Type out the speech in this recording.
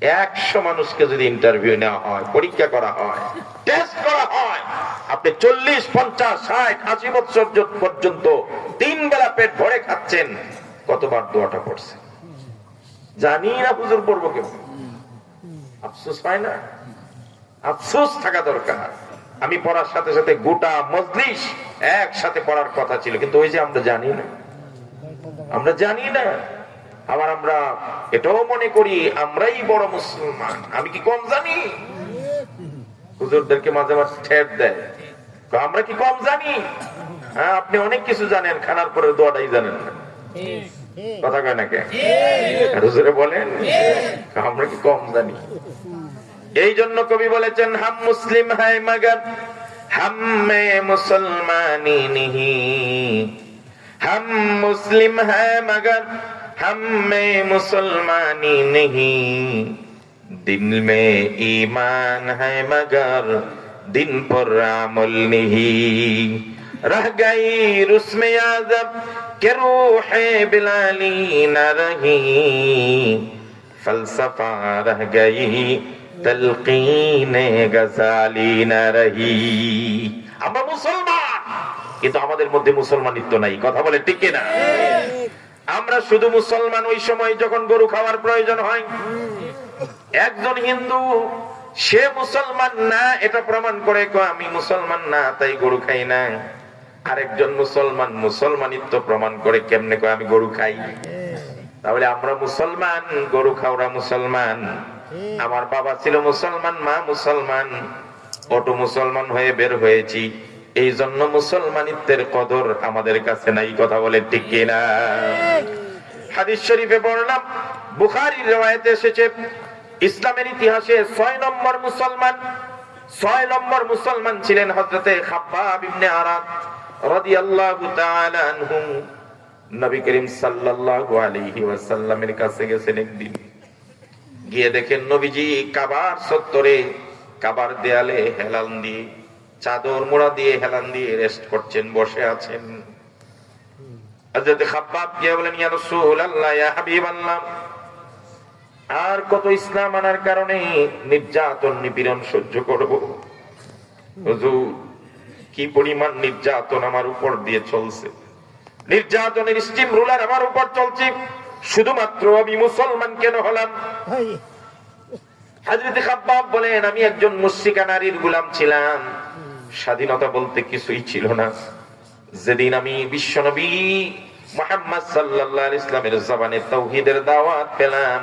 100 মানুষকে যদি ইন্টারভিউ নেওয়া হয়, পরীক্ষা করা হয়, টেস্ট করা হয়, আপনি 40, 50, 60, 80 বছর পর্যন্ত 3 বেলা পেট ভরে খাচ্ছেন, কতবার দোয়াটা পড়ছেন জানি না। হুজুর পড়বো কেউ, আফসোস হয় না? আফসোস থাকা দরকার। আমি পড়ার সাথে সাথে গোটা মজলিস একসাথে পড়ার কথা ছিল, কিন্তু ওই যে আমরা জানি না, আমরা জানি না। আবার আমরা এটাও মনে করি আমরাই বড় মুসলমান। আমি কি কম জানি? হুজুরদেরকে মাঝে মাঝে ঠেট দেয়, আমরা কি কম জানি? হ্যাঁ, আপনি অনেক কিছু জানেন, খানার পরে দোয়াটাই জানেন না। কথা কয় না কে? হুজুরে বলেন আমরা কি কম জানি? এই জন্য কবি বলেছেন, হাম মুসলিম হ্যায় মগর হাম মে মুসলমানি নিহি, হাম মুসলিম হ্যায় মগর हम में मुसलमानी नहीं, दिल में ईमान है मगर दिन पर अमल नहीं, रह गई रुस्म आज़म के रूह बिलाली न रही, फलसफा रह गई तलकीन गजाली न रही। আমরা মুসলমান, কিন্তু আমাদের মধ্যে মুসলমানিত্ব নাই। কথা বলে ঠিক কিনা? আমরা শুধু মুসলমান ওই সময় যখন গরু খাওয়ার প্রয়োজন হয়। একজন হিন্দু সে মুসলমান না এটা প্রমাণ করে আমি মুসলমান না তাই গরু খাই না। আরেকজন মুসলমান মুসলমানিত্ব প্রমাণ করে কেমনে কয় আমি গরু খাই। তাহলে আমরা মুসলমান, গরু খাওয়া মুসলমান। আমার বাবা ছিল মুসলমান, মা মুসলমান, অটো মুসলমান হয়ে বের হয়েছি। এই জন্য মুসলমানিত্বের কদর আমাদের কাছে নাই। কথা বলে ঠিক কিনা? হাদিস শরীফে পড়লাম, বুখারীর riwayate এসেছে, ইসলামের ইতিহাসে 6 নম্বর মুসলমান ছিলেন হযরতে খাব্বাব ইবনে আরাত রাদিয়াল্লাহু তাআলা আনহু। নবী করিম সাল্লাল্লাহু আলাইহি ওয়াসাল্লামের কাছে গেছেন একদিন, গিয়ে দেখেন নবীজি কাবার চত্বরে, কাবার দেয়ালে হেলান দিয়ে, চাদর মোড়া দিয়ে হেলান দিয়ে রেস্ট করছেন, বসে আছেন। হযরত খাব্বাব গিয়ে বলেন, ইয়া রাসূলুল্লাহ, ইয়া হাবিবাল্লাহ, আর কত ইসলাম আনার কারণে নির্যাতন নিপীড়ন সহ্য করব? হুজুর, কি পরিমাণ নির্যাতন আমার উপর দিয়ে চলছে, নির্যাতনের স্টিম রুলার আমার উপর চলছে, শুধুমাত্র আমি মুসলমান কেন হলাম? হযরত খাব্বাব বলেন, আমি একজন মুশরিকা নারীর গোলাম ছিলাম, স্বাধীনতা বলতে কিছুই ছিল না। যেদিন আমি বিশ্বনবী মুহাম্মদ সাল্লাল্লাহু আলাইহি ওয়াসাল্লামের জবানে তাওহীদের দাওয়াত পেলাম,